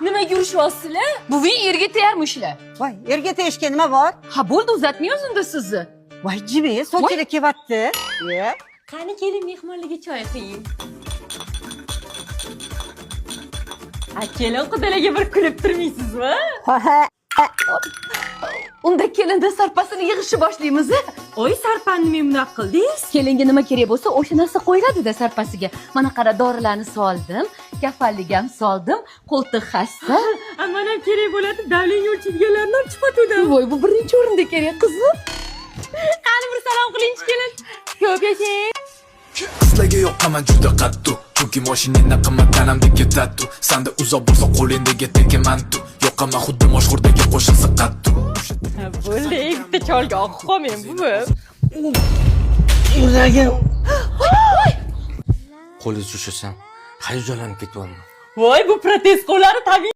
Nima yurishyapsizlar? Buving erga tegarmishlar. Voy, erga tegishga nima bor? Ha bo'ldi, uzatmay o'zinda sizni. Voy, jimi, sochilib kelyapti. Qani keling mehmonlarga choy quying. Keling qudalarga bir kulib turmaysizmi? Ha. Unda kelinda sarpasini yig'ishni boshlaymiz. Oy, sarpani nima bunaqa qildingiz? Kelinga nima kerak bo'lsa, o'sha narsa qo'yiladi-da sarpasiga. Mana qara, dorilarni soldim, kafallik ham soldim, qo'ltiq hassa. Aman ham kerak bo'ladi, davlengiz o'lchaydiganlarni ham chiqatuvdim. Voy, bu birinchi o'rinda kerak qizim. Qani bir salom qiling keling. Ko'p yashang. Sizlarga yoqaman juda qattiq, chunki mashinangdan qimmat tanamdagi tattu. Sanda uzoq bo'lsa qo'lingdagi tekimantu. Yoqaman xuddi mashhurdagi qo'shiqsi qattu. Bo'ldi, bitta cholga oqib qolmang, buvi. Yuragim. Qo'lingizni ushlasam, hayajonlanib ketyapman. Voy, bu protez qo'llari tabiiy.